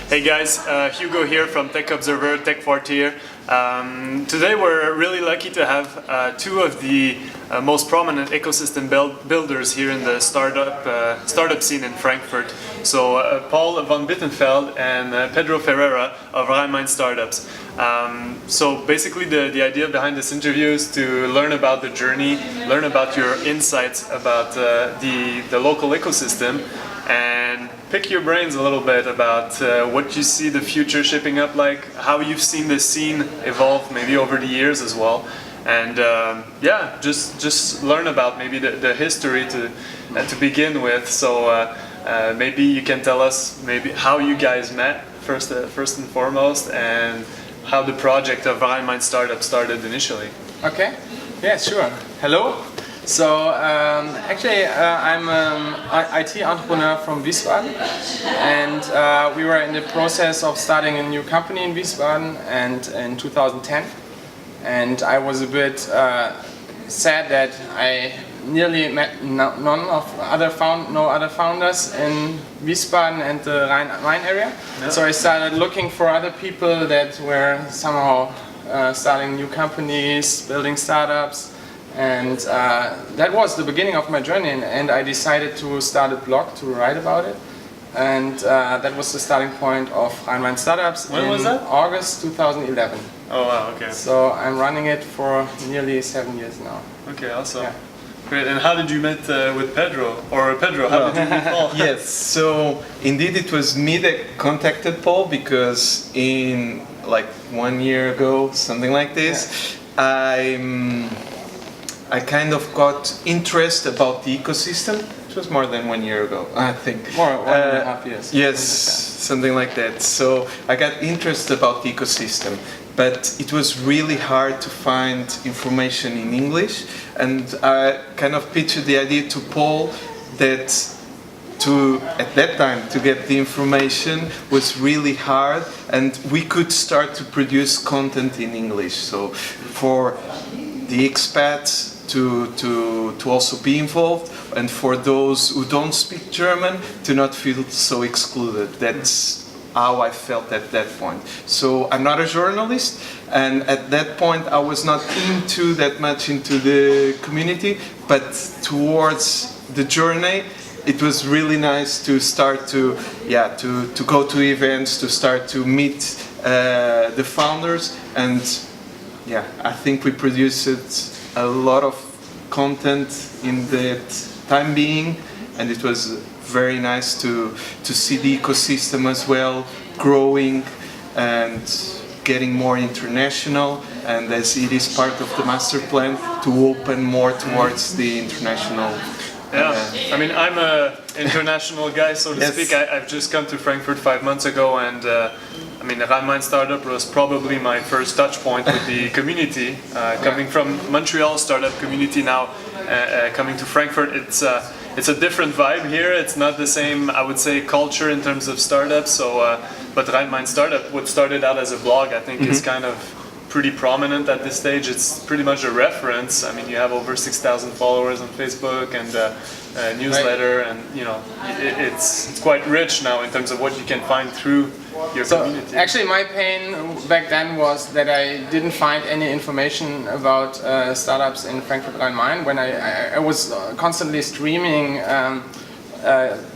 Hey guys, Hugo here from Tech Observer, TechQuartier. Today we're really lucky to have two of the most prominent ecosystem builders here in the startup scene in Frankfurt. So Paul von Bittenfeld and Pedro Ferreira of Rhein Main Startups. So basically the idea behind this interview is to learn about the journey, learn about your insights about the local ecosystem, and pick your brains a little bit about what you see the future shaping up like, how you've seen the scene evolve maybe over the years as well, and yeah, just learn about maybe the history to begin with. So maybe you can tell us maybe how you guys met first and foremost, and how the project of Rhein Main Startups started initially. Okay, yeah, sure. Hello. So actually I'm an IT entrepreneur from Wiesbaden, and we were in the process of starting a new company in Wiesbaden and in 2010, and I was a bit sad that I nearly met no other founders in Wiesbaden and the Rhein Main area. Yeah. So I started looking for other people that were somehow starting new companies, building startups. And that was the beginning of my journey, and I decided to start a blog to write about it. And that was the starting point of Rhein Main Startups. When was that? August 2011. Oh wow, okay. So I'm running it for nearly 7 years now. Okay, awesome. Yeah. Great. And how did you meet with Pedro? Or Pedro, how did you meet Paul? Yes, so indeed it was me that contacted Paul, because in like 1 year ago, something like this, yeah, I kind of got interest about the ecosystem. It was more than 1 year ago, I think. More, 1.5 years. Yes, something like that. So I got interest about the ecosystem, but it was really hard to find information in English, and I kind of pitched the idea to Paul that at that time to get the information was really hard, and we could start to produce content in English. So for the expats to also be involved, and for those who don't speak German to not feel so excluded. That's how I felt at that point. So I'm not a journalist, and at that point I was not into that much into the community, but towards the journey it was really nice to start to go to events, to start to meet the founders, and yeah, I think we produced a lot of content in that time being, and it was very nice to see the ecosystem as well growing and getting more international, and as it is part of the master plan to open more towards the international. Yeah, I mean, I'm an international guy, so to speak. I've just come to Frankfurt 5 months ago, and I mean, Rhein Main Startup was probably my first touch point with the community. Coming from Montreal startup community now, coming to Frankfurt, it's a different vibe here. It's not the same, I would say, culture in terms of startups. So, but Rhein Main Startup, what started out as a blog, I think is kind of pretty prominent at this stage. It's pretty much a reference. I mean, you have over 6,000 followers on Facebook, and a newsletter, and you know, it's quite rich now in terms of what you can find through your community. Actually, my pain back then was that I didn't find any information about startups in Frankfurt Rhein Main. When I was constantly streaming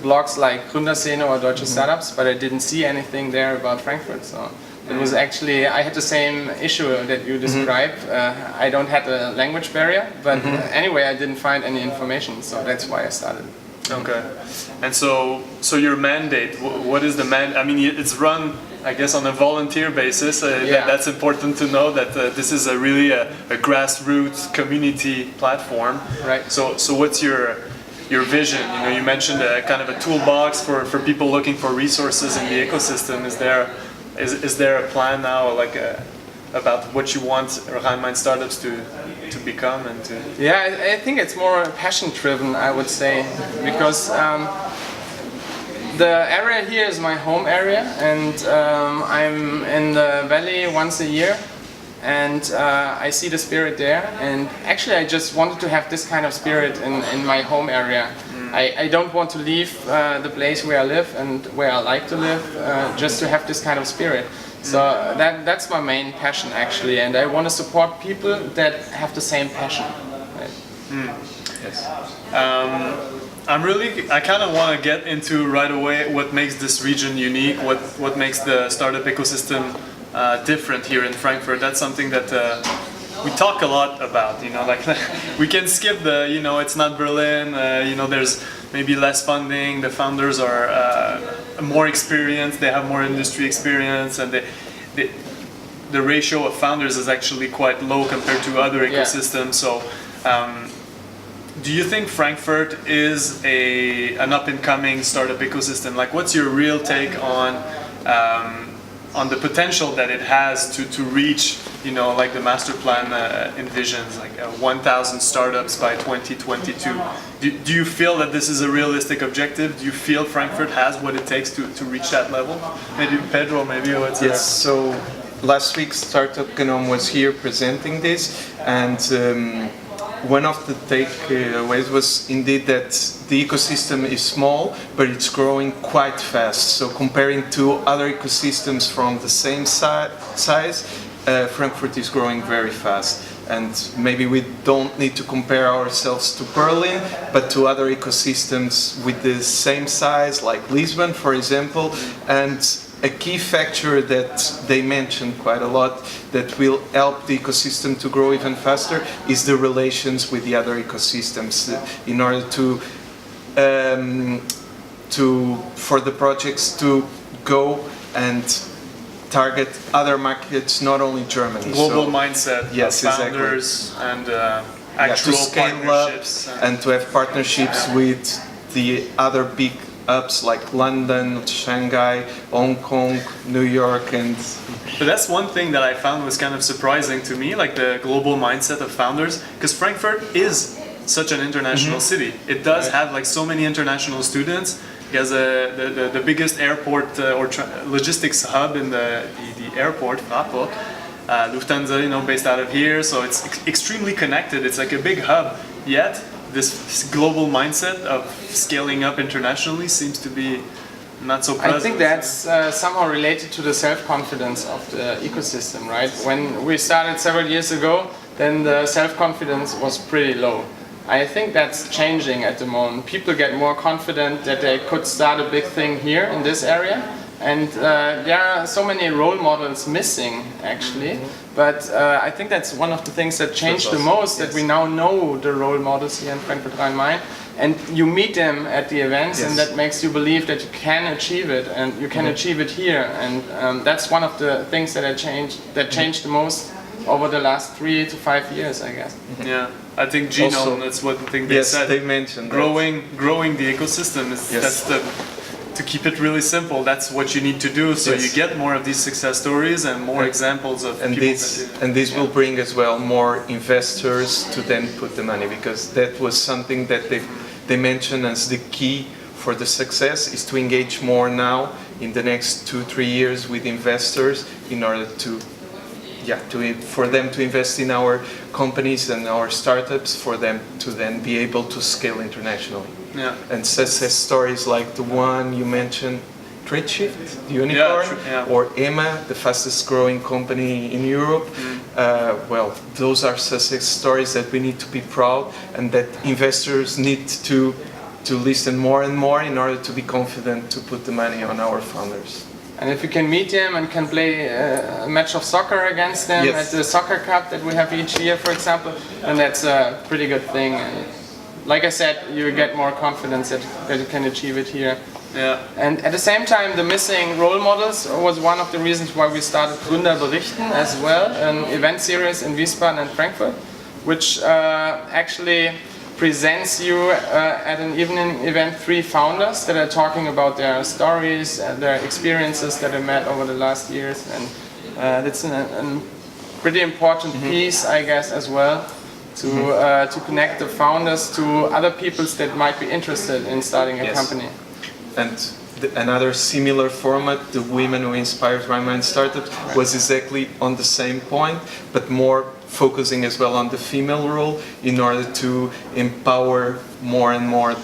blogs like Gründerszene or Deutsche Startups, but I didn't see anything there about Frankfurt. So it was actually, I had the same issue that you described. I don't have a language barrier, but anyway, I didn't find any information, so that's why I started. Okay, and so your mandate, what is the mandate? I mean, it's run, I guess, on a volunteer basis. That's important to know that this is really a grassroots community platform. Right. So what's your vision? You know, you mentioned a kind of a toolbox for people looking for resources in the ecosystem. Is there a plan now, like about what you want Rhein Main Startups to become and to? Yeah, I think it's more passion-driven, I would say, because the area here is my home area, and I'm in the valley once a year, and I see the spirit there, and actually I just wanted to have this kind of spirit in my home area. I don't want to leave the place where I live and where I like to live just to have this kind of spirit. So that's my main passion actually, and I want to support people that have the same passion. Right? Yes. I kind of want to get into right away what makes this region unique, what makes the startup ecosystem different here in Frankfurt. That's something that we talk a lot about, you know, like we can skip the, you know, it's not Berlin, you know, there's maybe less funding, the founders are more experienced, they have more industry experience, and the ratio of founders is actually quite low compared to other ecosystems. So do you think Frankfurt is an up-and-coming startup ecosystem? Like, what's your real take on the potential that it has to reach, you know, like the master plan envisions, like 1,000 startups by 2022? Do you feel that this is a realistic objective? Do you feel Frankfurt has what it takes to reach that level? Maybe Pedro, maybe what's Yes, so last week Startup Gnome was here presenting this, and one of the takeaways was indeed that the ecosystem is small, but it's growing quite fast. So comparing to other ecosystems from the same size, Frankfurt is growing very fast. And maybe we don't need to compare ourselves to Berlin, but to other ecosystems with the same size, like Lisbon, for example. And a key factor that they mentioned quite a lot that will help the ecosystem to grow even faster is the relations with the other ecosystems in order for the projects to go and target other markets, not only Germany. Global mindset, yes, founders, exactly. And actual to scale partnerships. And to have partnerships with the other big hubs like London, Shanghai, Hong Kong, New York, and... But that's one thing that I found was kind of surprising to me, like the global mindset of founders, because Frankfurt is such an international city. It does have like so many international students. It has the biggest airport or logistics hub in the airport, Fraport. Lufthansa, you know, based out of here, so it's extremely connected. It's like a big hub, yet this global mindset of scaling up internationally seems to be not so present. I think that's somehow related to the self-confidence of the ecosystem, right? When we started several years ago, then the self-confidence was pretty low. I think that's changing at the moment. People get more confident that they could start a big thing here in this area. And there are so many role models missing, actually. But I think that's one of the things that changed the most, that we now know the role models here in Frankfurt Rhein Main. And you meet them at the events, and that makes you believe that you can achieve it, and you can achieve it here. And that's one of the things that changed the most over the last 3 to 5 years, I guess. Yeah, I think Genome, that's one thing they said. They mentioned growing the ecosystem that's to keep it really simple, that's what you need to do, so you get more of these success stories and more examples of people this will bring as well more investors to then put the money, because that was something that they mentioned as the key for the success, is to engage more now in the next 2-3 years with investors in order for them to invest in our companies and our startups, for them to then be able to scale internationally. Yeah. And success stories like the one you mentioned, TradeShift, the unicorn, or EMA, the fastest growing company in Europe. Well, those are success stories that we need to be proud, and that investors need to listen more and more in order to be confident to put the money on our founders. And if you can meet them and can play a match of soccer against them at the soccer cup that we have each year, for example, then that's a pretty good thing. And like I said, you get more confidence that you can achieve it here. Yeah. And at the same time, the missing role models was one of the reasons why we started Gründer berichten as well, an event series in Wiesbaden and Frankfurt, which actually presents you at an evening event 3 founders that are talking about their stories, their experiences that they met over the last years, and that's a pretty important piece, I guess, as well, to connect the founders to other people that might be interested in starting a company. And another similar format, the Women Who Inspired Rhein Main Startups, was exactly on the same point, but more focusing as well on the female role in order to empower more and more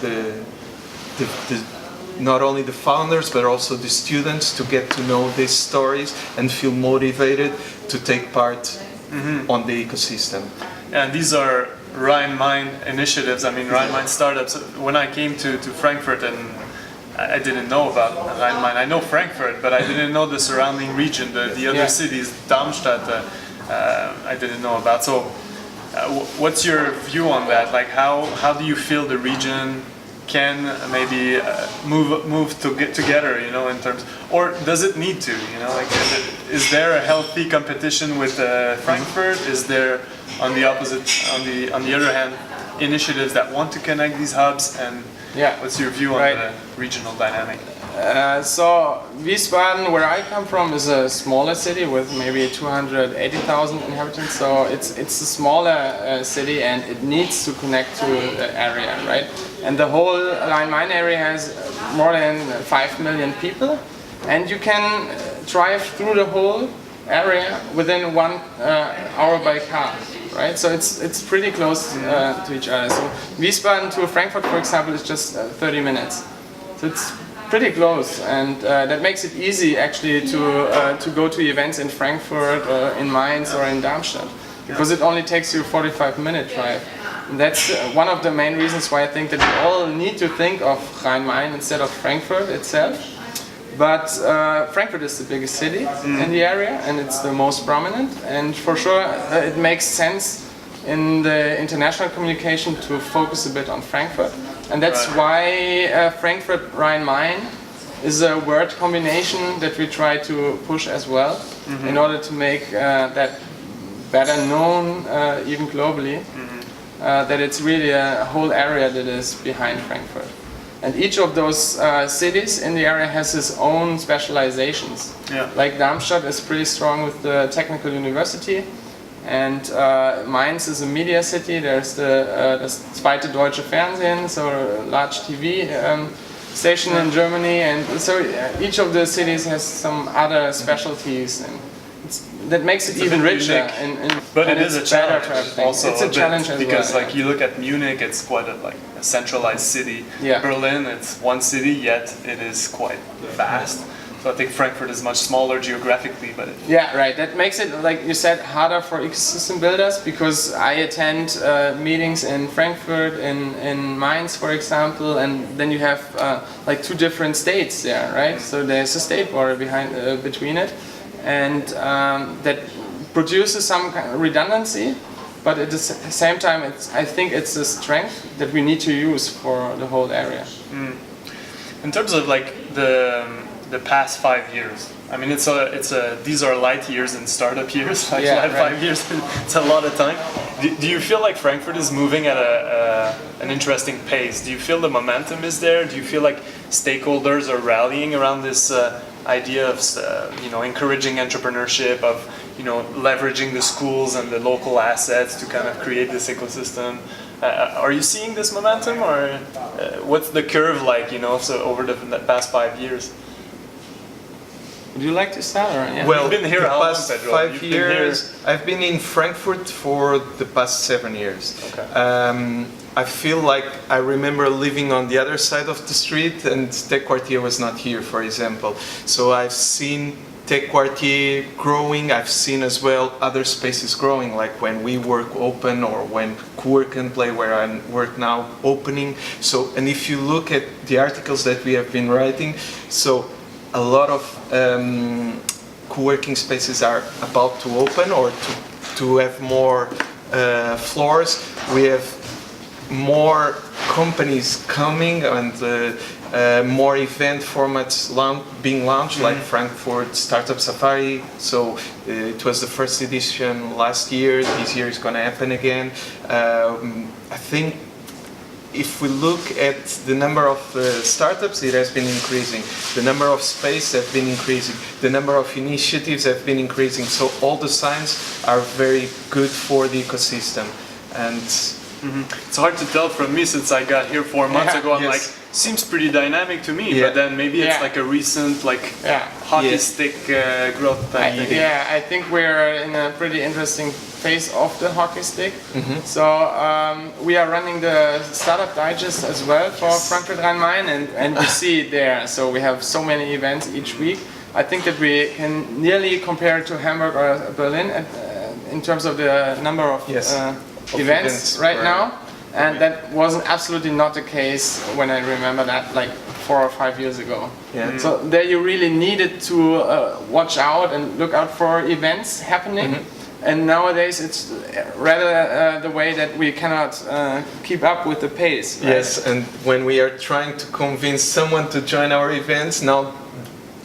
not only the founders but also the students to get to know these stories and feel motivated to take part on the ecosystem. And these are Rhein Main initiatives. I mean, Rhein Main Startups. When I came to Frankfurt, and I didn't know about Rhein Main. I know Frankfurt, but I didn't know the surrounding region, the other cities, Darmstadt. I didn't know about. So, what's your view on that? Like, how do you feel the region can maybe move to get together, you know, in terms, or does it need to, you know, like, is there a healthy competition with Frankfurt? Is there, on the opposite, on the other hand, initiatives that want to connect these hubs? And what's your view on the regional dynamic? So Wiesbaden, where I come from, is a smaller city with maybe 280,000 inhabitants. So it's a smaller city, and it needs to connect to the area, right? And the whole Rhein Main area has more than 5 million people, and you can drive through the whole area within 1 hour by car, right? So it's pretty close to each other. So Wiesbaden to Frankfurt, for example, is just 30 minutes. So it's pretty close, and that makes it easy actually to go to events in Frankfurt, in Mainz, or in Darmstadt, because it only takes you a 45-minute drive. And that's one of the main reasons why I think that we all need to think of Rhein Main instead of Frankfurt itself. But Frankfurt is the biggest city in the area, and it's the most prominent, and for sure it makes sense in the international communication to focus a bit on Frankfurt. And that's why Frankfurt Rhein Main is a word combination that we try to push as well, in order to make that better known even globally, that it's really a whole area that is behind Frankfurt. And each of those cities in the area has its own specializations. Like Darmstadt is pretty strong with the technical university, and Mainz is a media city. There's das zweite deutsche Fernsehen, so a large TV station in Germany, and so each of the cities has some other specialties, and that makes it even richer. But it is a challenge also. It's a challenge as because well, like you look at Munich, it's quite a centralized city. Berlin, it's one city, yet it is quite vast. So I think Frankfurt is much smaller geographically, but that makes it, like you said, harder for ecosystem builders, because I attend meetings in Frankfurt, in Mainz, for example, and then you have like 2 different states there, right? So there's a state border between it, and that produces some kind of redundancy, but at the same time, I think it's a strength that we need to use for the whole area. In terms of like the past 5 years, I mean, these are light years in startup years. Like 5 years, it's a lot of time. Do you feel like Frankfurt is moving at an interesting pace? Do you feel the momentum is there? Do you feel like stakeholders are rallying around this idea of encouraging entrepreneurship, of leveraging the schools and the local assets to kind of create this ecosystem? Are you seeing this momentum, or what's the curve like? So over the past 5 years. Would you like to start? Or, Well, you've been here the how long, past Pedro? 5 years, I've been in Frankfurt for the past 7 years. Okay. I feel like I remember living on the other side of the street, and TechQuartier was not here, for example. So I've seen TechQuartier growing. I've seen as well other spaces growing, like when we work open, or when Cowork and Play, where I work now, opening. So, and if you look at the articles that we have been writing, so a lot of co-working spaces are about to open, or to have more floors. We have more companies coming, and more event formats being launched, like Frankfurt Startup Safari. So it was the first edition last year. This year is going to happen again. I think if we look at the number of startups, it has been increasing. The number of space have been increasing. The number of initiatives have been increasing. So all the signs are very good for the ecosystem. And It's hard to tell from me since I got here 4 months ago. I'm Yes. like, seems pretty dynamic to me, Yeah. but then maybe it's Yeah. like a recent Yeah. hockey Yes. stick growth. I think we're in a pretty interesting phase of the hockey stick. So we are running the Startup Digest as well for Frankfurt Rhein Main, and you see it there. So we have so many events each week. I think that we can nearly compare it to Hamburg or Berlin in terms of the number of events right now. And that was absolutely not the case when I remember that like 4 or 5 years ago. Yeah. So there you really needed to watch out and look out for events happening. And nowadays it's rather the way that we cannot keep up with the pace. Right? Yes, and when we are trying to convince someone to join our events, now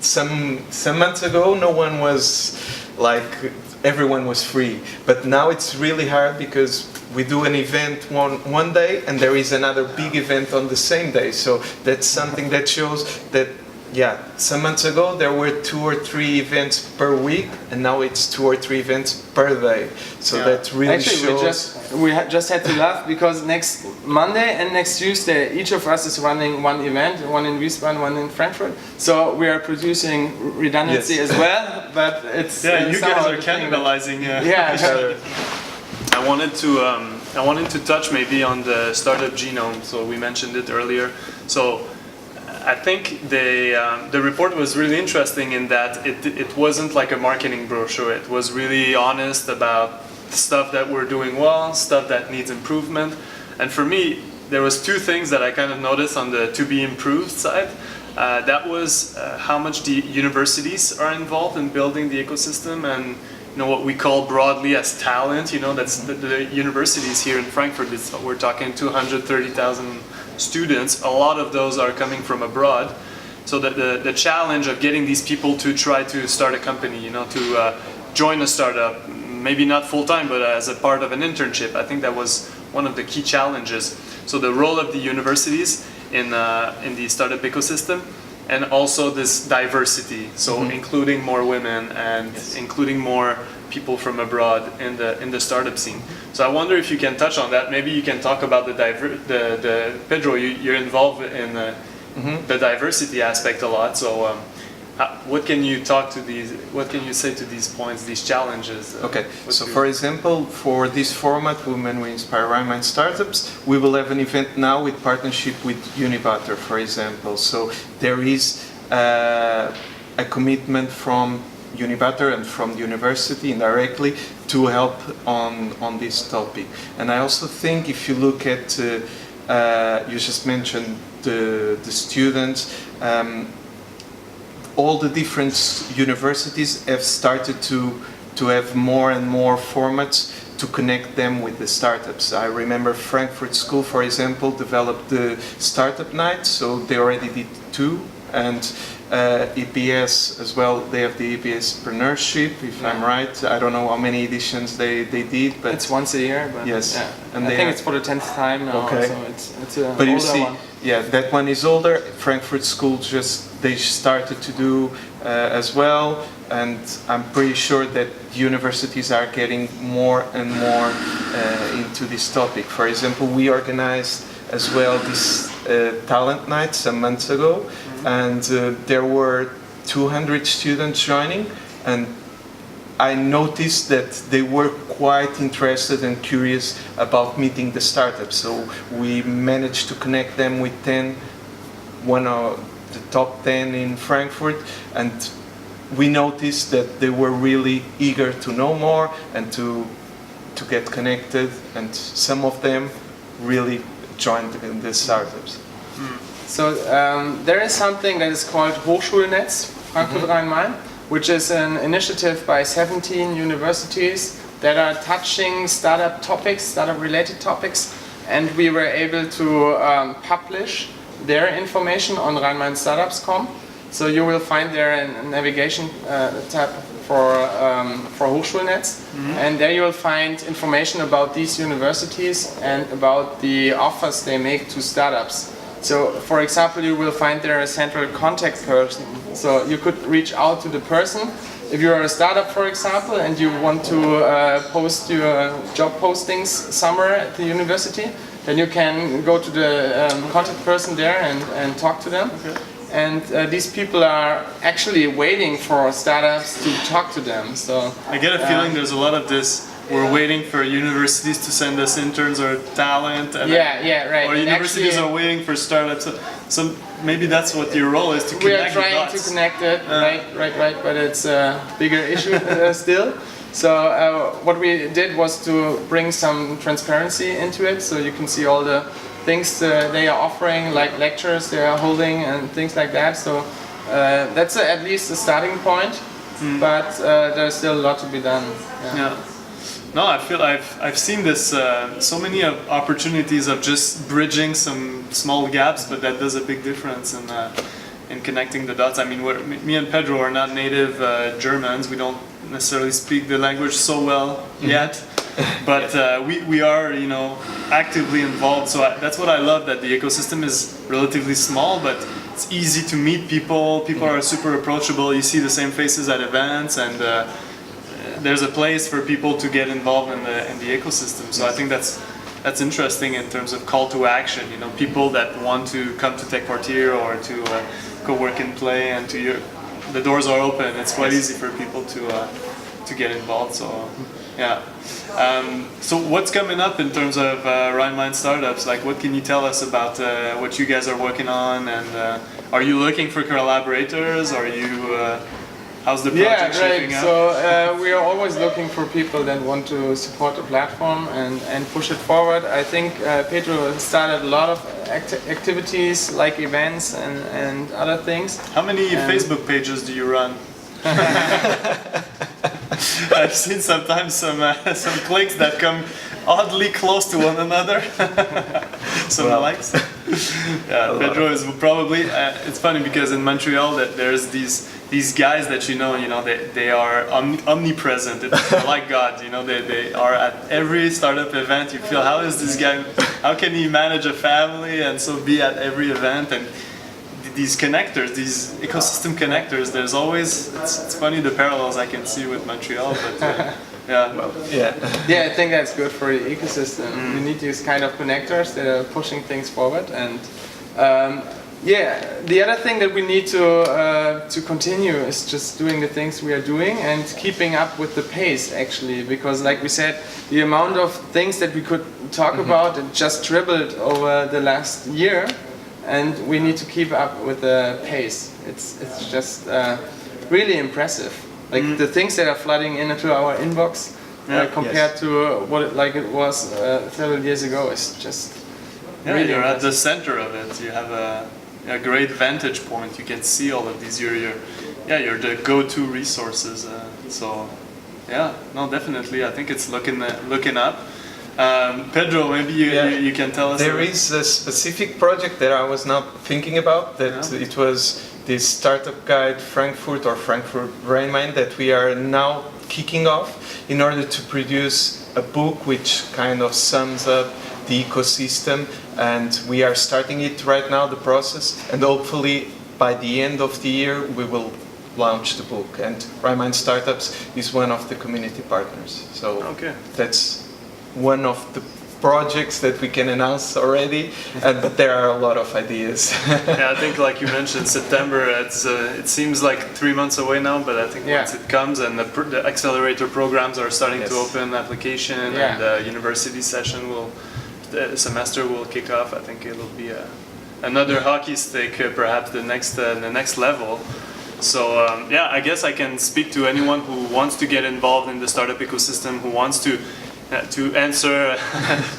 some months ago no one was like, everyone was free. But now it's really hard because we do an event one day and there is another big event on the same day. So that's something that shows that, yeah, some months ago there were 2 or 3 events per week and now it's 2 or 3 events per day. So that really shows. We just had to laugh because next Monday and next Tuesday each of us is running one event, one in Wiesbaden, one in Frankfurt. So we are producing redundancy as well, but it's you guys somehow are cannibalizing. Yeah. I wanted to touch maybe on the startup genome. So we mentioned it earlier. So I think the report was really interesting in that it wasn't like a marketing brochure. It was really honest about stuff that we're doing well, stuff that needs improvement. And for me, there was 2 things that I kind of noticed on the to be improved side. That was how much the universities are involved in building the ecosystem and what we call broadly as talent. That's the universities here in Frankfurt. We're talking 230,000 students. A lot of those are coming from abroad. So the challenge of getting these people to try to start a company, to join a startup, maybe not full-time, but as a part of an internship, I think that was one of the key challenges. So the role of the universities in the startup ecosystem, and also this diversity, so including more women and including more people from abroad in the startup scene. So I wonder if you can touch on that. Maybe you can talk about the Pedro, you're involved in the diversity aspect a lot. So what can you say to these points, these challenges? Okay, so for example, for this format, Women We Inspire Rhein Main Startups, we will have an event now with partnership with Unibatter, for example. So there is a commitment from Unibatter and from the university indirectly to help on this topic. And I also think if you look at, you just mentioned the students, all the different universities have started to have more and more formats to connect them with the startups. I remember Frankfurt School, for example, developed the Startup Night, so they already did 2, and EPS as well, they have the EPS Entrepreneurship, if I'm right. I don't know how many editions they did, but it's once a year. But yes, and I think it's for the 10th time now. Okay. So it's an but you older see, one. yeah, that one is older. Frankfurt School they started to do as well, and I'm pretty sure that universities are getting more and more into this topic. For example, we organized as well this talent night some months ago, and there were 200 students joining, and I noticed that they were quite interested and curious about meeting the startups. So we managed to connect them with one of the top 10 in Frankfurt, and we noticed that they were really eager to know more and to get connected, and some of them really joined in the startups. So there is something that is called Hochschulnetz Frankfurt Rhein Main, which is an initiative by 17 universities that are touching startup topics, startup related topics, and we were able to publish their information on rheinmainstartups.com. So you will find there a navigation tab for Hochschulnetz, and there you will find information about these universities and about the offers they make to startups. So, for example, you will find there a central contact person. So you could reach out to the person if you're a startup, for example, and you want to post your job postings somewhere at the university, then you can go to the contact person there and talk to them. Okay. And these people are actually waiting for startups to talk to them. So I get a feeling there's a lot of this. We're waiting for universities to send us interns or talent. And right. Or and universities actually, are waiting for startups. So maybe that's what your role is, to connect we are trying the dots. to connect it, right. But it's a bigger issue still. So what we did was to bring some transparency into it, so you can see all the things they are offering, like lectures they are holding and things like that. So that's at least a starting point, but there's still a lot to be done. Yeah. No, I feel I've seen this so many opportunities of just bridging some small gaps, but that does a big difference in connecting the dots. I mean, me and Pedro are not native Germans. We don't necessarily speak the language so well yet, but we are, you know, actively involved. So that's what I love, that the ecosystem is relatively small, but it's easy to meet people. People are super approachable. You see the same faces at events, and there's a place for people to get involved in the ecosystem. So I think that's interesting in terms of call to action. You know, people that want to come to TechQuartier or to go work and play, and the doors are open. It's quite easy for people to get involved. So yeah. So what's coming up in terms of Rhein Main Startups? Like, what can you tell us about what you guys are working on? And are you looking for collaborators? Are you how's the project shaping up? So we are always looking for people that want to support the platform and push it forward. I think Pedro started a lot of activities like events and other things. How many Facebook pages do you run? I've seen sometimes some clicks that come oddly close to one another. Some likes. Yeah, Pedro is probably. It's funny because in Montreal that there's these guys that you know they are omnipresent. They're like God. You know, they are at every startup event. You feel, how is this guy? How can he manage a family and so be at every event? And these connectors, these ecosystem connectors, there's always, it's funny the parallels I can see with Montreal, but I think that's good for the ecosystem. You need these kind of connectors that are pushing things forward. And the other thing that we need to continue is just doing the things we are doing and keeping up with the pace, actually, because like we said, the amount of things that we could talk about, it just tripled over the last year. And we need to keep up with the pace. It's just really impressive. Like the things that are flooding into our inbox compared to what it was several years ago is just really you're impressive. at the center of it. You have a great vantage point. You can see all of these. You're the go-to resources. So definitely. I think it's looking up. Pedro, maybe you can tell us. There is a specific project that I was not thinking about, that it was this startup guide Frankfurt Rhein Main that we are now kicking off in order to produce a book which kind of sums up the ecosystem, and we are starting it right now, the process, and hopefully by the end of the year we will launch the book, and Rhein Main Startups is one of the community partners. So that's one of the projects that we can announce already, but there are a lot of ideas. I think, like you mentioned, September, it seems like 3 months away now, but I think once it comes and the accelerator programs are starting to open application and the university the semester will kick off, I think it'll be another hockey stick, perhaps the next level. So I guess I can speak to anyone who wants to get involved in the startup ecosystem, who wants to answer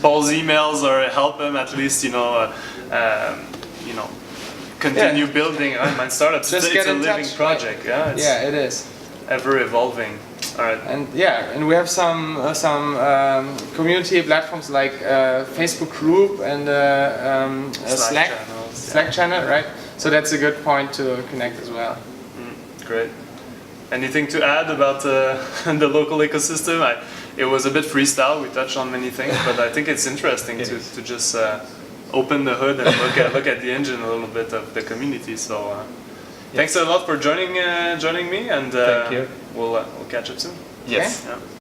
Paul's emails or help him at least, continue building Rhein Main Startups. Just it's a living touch, project. Right? It is ever evolving. All right. And we have some community platforms like Facebook group and Slack channel, right? So that's a good point to connect as well. Great. Anything to add about the local ecosystem? It was a bit freestyle. We touched on many things, but I think it's interesting to just open the hood and look at the engine a little bit of the community. So Thanks a lot for joining me, and Thank you. we'll catch up soon. Yes. Yeah.